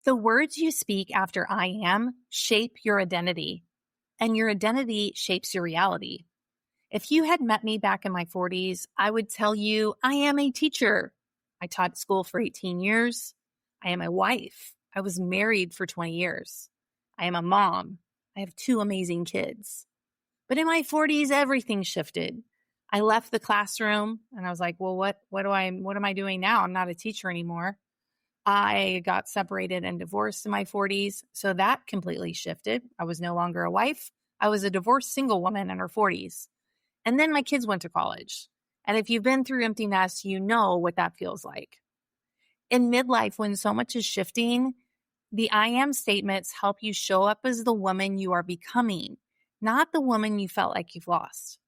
The words you speak after I am shape your identity, and your identity shapes your reality. If you had met me back in my 40s, I would tell you I am a teacher. I taught at school for 18 years. I am a wife. I was married for 20 years. I am a mom. I have 2 amazing kids. But in my 40s, everything shifted. I left the classroom and I was like, well, what am I doing now? I'm not a teacher anymore. I got separated and divorced in my 40s. So that completely shifted. I was no longer a wife. I was a divorced single woman in her 40s. And then my kids went to college. And if you've been through empty nest, you know what that feels like. In midlife, when so much is shifting, the I am statements help you show up as the woman you are becoming, not the woman you felt like you've lost.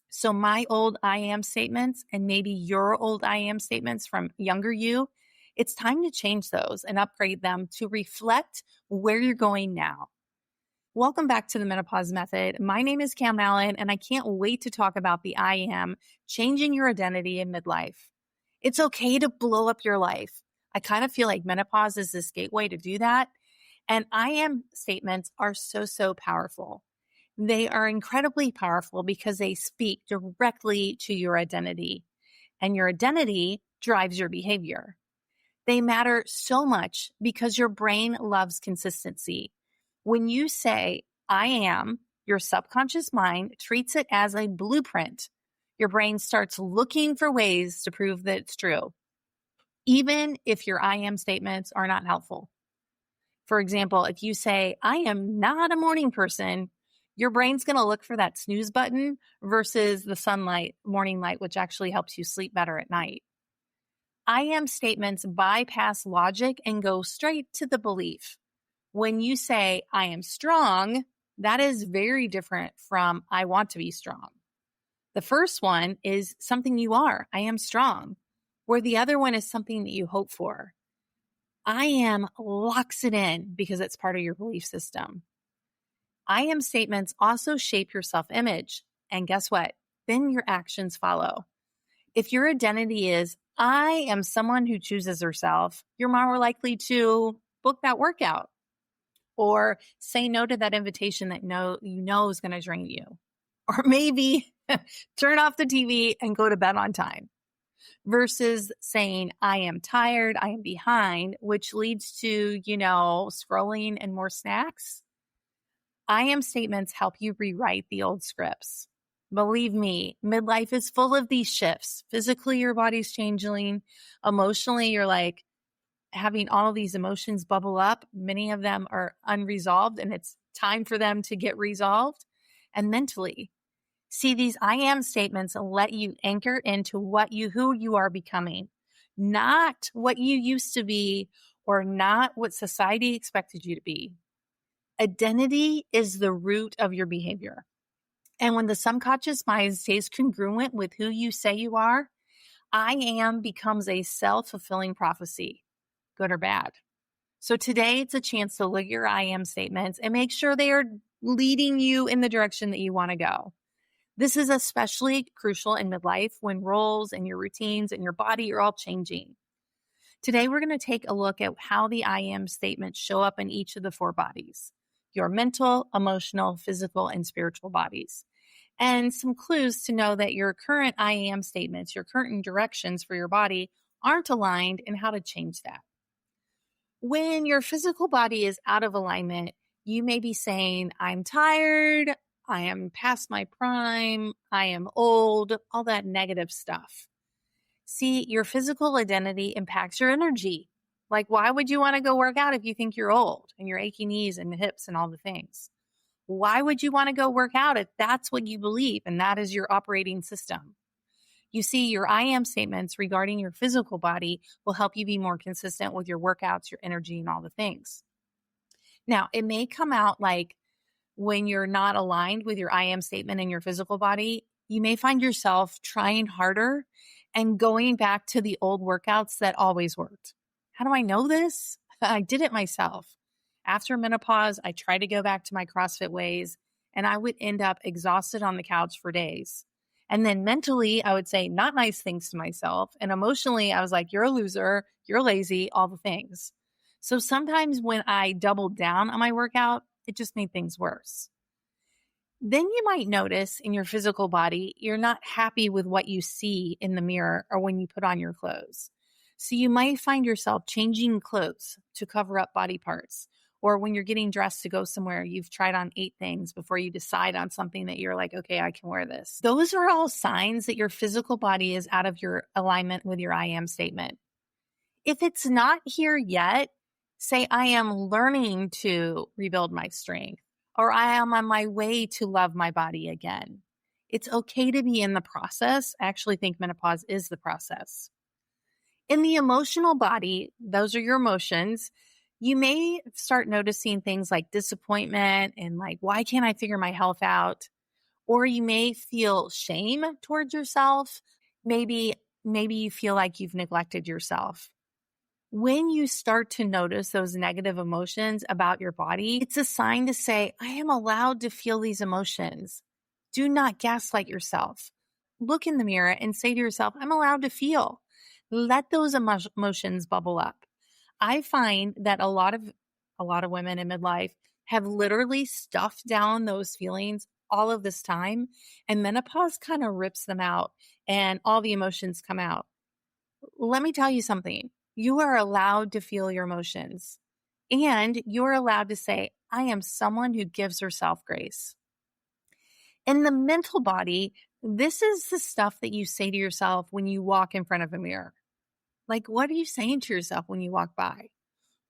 So my old I am statements and maybe your old I am statements from younger you, it's time to change those and upgrade them to reflect where you're going now. Welcome back to the Menopause Method. My name is Cam Allen, and I can't wait to talk about the I am, changing your identity in midlife. It's okay to blow up your life. I kind of feel like menopause is this gateway to do that. And I am statements are so powerful. They are incredibly powerful because they speak directly to your identity, and your identity drives your behavior. They matter so much because your brain loves consistency. When you say, I am, your subconscious mind treats it as a blueprint. Your brain starts looking for ways to prove that it's true, even if your I am statements are not helpful. For example, if you say, I am not a morning person, your brain's going to look for that snooze button versus the sunlight, morning light, which actually helps you sleep better at night. I am statements bypass logic and go straight to the belief. When you say, I am strong, that is very different from I want to be strong. The first one is something you are. I am strong. Where the other one is something that you hope for. I am locks it in because it's part of your belief system. I am statements also shape your self-image. And guess what? Then your actions follow. If your identity is, I am someone who chooses herself, you're more likely to book that workout or say no to that invitation that you know is going to drain you. Or maybe turn off the TV and go to bed on time versus saying, I am tired, I am behind, which leads to, scrolling and more snacks. I am statements help you rewrite the old scripts. Believe me, midlife is full of these shifts. Physically, your body's changing. Emotionally, you're like having all of these emotions bubble up. Many of them are unresolved and it's time for them to get resolved. And mentally, see, these I am statements let you anchor into who you are becoming, not what you used to be or not what society expected you to be. Identity is the root of your behavior. And when the subconscious mind stays congruent with who you say you are, I am becomes a self-fulfilling prophecy, good or bad. So today it's a chance to look at your I am statements and make sure they are leading you in the direction that you want to go. This is especially crucial in midlife when roles and your routines and your body are all changing. Today, we're going to take a look at how the I am statements show up in each of the 4 bodies, your mental, emotional, physical, and spiritual bodies, and some clues to know that your current I am statements, your current directions for your body aren't aligned and how to change that. When your physical body is out of alignment, you may be saying, I'm tired, I am past my prime, I am old, all that negative stuff. See, your physical identity impacts your energy. Like, why would you want to go work out if you think you're old and your achy knees and hips and all the things? Why would you want to go work out if that's what you believe and that is your operating system? You see, your I am statements regarding your physical body will help you be more consistent with your workouts, your energy, and all the things. Now, it may come out like when you're not aligned with your I am statement in your physical body, you may find yourself trying harder and going back to the old workouts that always worked. How do I know this? I did it myself. After menopause, I tried to go back to my CrossFit ways, and I would end up exhausted on the couch for days. And then mentally, I would say not nice things to myself. And emotionally, I was like, you're a loser, you're lazy, all the things. So sometimes when I doubled down on my workout, it just made things worse. Then you might notice in your physical body, you're not happy with what you see in the mirror or when you put on your clothes. So you might find yourself changing clothes to cover up body parts. Or when you're getting dressed to go somewhere, you've tried on 8 things before you decide on something that you're like, okay, I can wear this. Those are all signs that your physical body is out of your alignment with your I am statement. If it's not here yet, say, I am learning to rebuild my strength, or I am on my way to love my body again. It's okay to be in the process. I actually think menopause is the process. In the emotional body, those are your emotions. You may start noticing things like disappointment and like, why can't I figure my health out? Or you may feel shame towards yourself. Maybe you feel like you've neglected yourself. When you start to notice those negative emotions about your body, it's a sign to say, I am allowed to feel these emotions. Do not gaslight yourself. Look in the mirror and say to yourself, I'm allowed to feel. Let those emotions bubble up. I find that a lot of women in midlife have literally stuffed down those feelings all of this time, and menopause kind of rips them out and all the emotions come out. Let me tell you something. You are allowed to feel your emotions, and you're allowed to say, I am someone who gives herself grace. In the mental body, this is the stuff that you say to yourself when you walk in front of a mirror. Like, what are you saying to yourself when you walk by?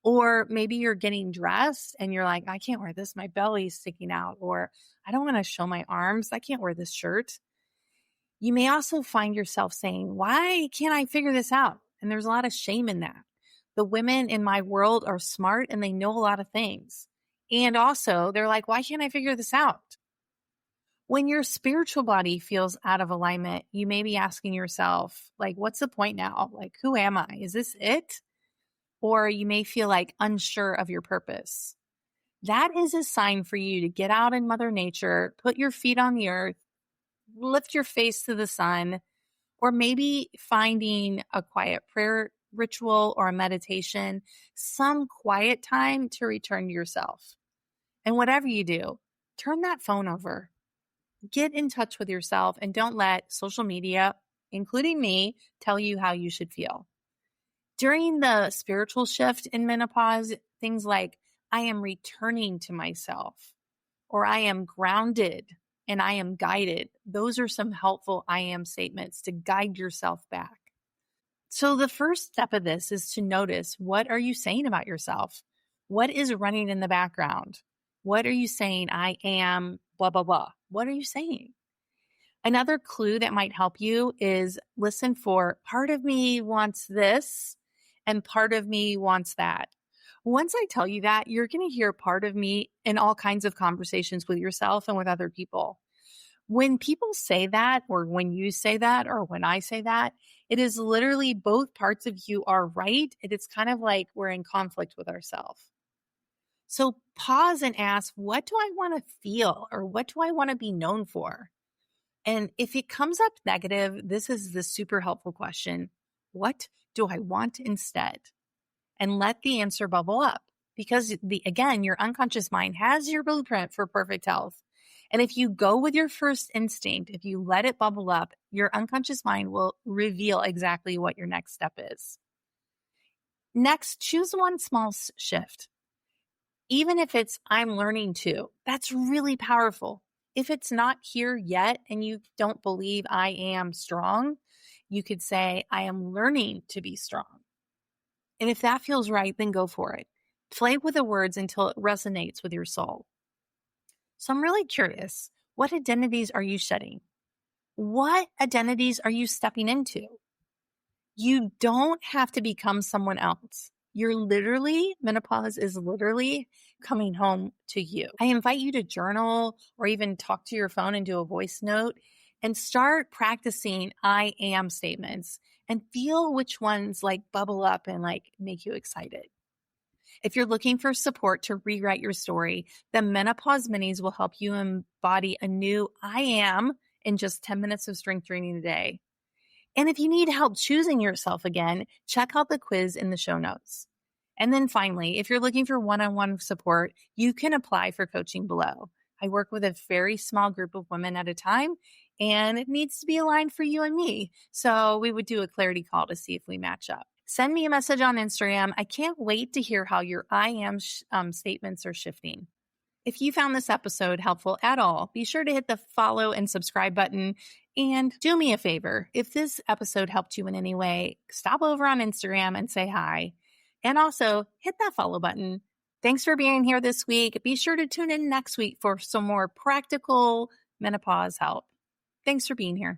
Or maybe you're getting dressed and you're like, I can't wear this. My belly's sticking out. Or I don't want to show my arms. I can't wear this shirt. You may also find yourself saying, why can't I figure this out? And there's a lot of shame in that. The women in my world are smart and they know a lot of things. And also they're like, why can't I figure this out? When your spiritual body feels out of alignment, you may be asking yourself, like, what's the point now? Like, who am I? Is this it? Or you may feel like unsure of your purpose. That is a sign for you to get out in Mother Nature, put your feet on the earth, lift your face to the sun, or maybe finding a quiet prayer ritual or a meditation, some quiet time to return to yourself. And whatever you do, turn that phone over. Get in touch with yourself and don't let social media, including me, tell you how you should feel. During the spiritual shift in menopause, things like, I am returning to myself, or I am grounded and I am guided. Those are some helpful I am statements to guide yourself back. So the first step of this is to notice, what are you saying about yourself? What is running in the background? What are you saying? I am blah, blah, blah. What are you saying? Another clue that might help you is listen for part of me wants this and part of me wants that. Once I tell you that, you're going to hear part of me in all kinds of conversations with yourself and with other people. When people say that, or when you say that, or when I say that, it is literally both parts of you are right. And it's kind of like we're in conflict with ourselves. So pause and ask, what do I want to feel, or what do I want to be known for? And if it comes up negative, this is the super helpful question. What do I want instead? And let the answer bubble up, because again, your unconscious mind has your blueprint for perfect health. And if you go with your first instinct, if you let it bubble up, your unconscious mind will reveal exactly what your next step is. Next, choose one small shift. Even if it's, I'm learning to, that's really powerful. If it's not here yet and you don't believe I am strong, you could say, I am learning to be strong. And if that feels right, then go for it. Play with the words until it resonates with your soul. So I'm really curious, what identities are you shedding? What identities are you stepping into? You don't have to become someone else. Menopause is literally coming home to you. I invite you to journal or even talk to your phone and do a voice note and start practicing I am statements and feel which ones like bubble up and like make you excited. If you're looking for support to rewrite your story, the Menopause Minis will help you embody a new I am in just 10 minutes of strength training a day. And if you need help choosing yourself again, check out the quiz in the show notes. And then finally, if you're looking for one-on-one support, you can apply for coaching below. I work with a very small group of women at a time, and it needs to be aligned for you and me. So we would do a clarity call to see if we match up. Send me a message on Instagram. I can't wait to hear how your I am statements are shifting. If you found this episode helpful at all, be sure to hit the follow and subscribe button. And do me a favor, if this episode helped you in any way, stop over on Instagram and say hi. And also hit that follow button. Thanks for being here this week. Be sure to tune in next week for some more practical menopause help. Thanks for being here.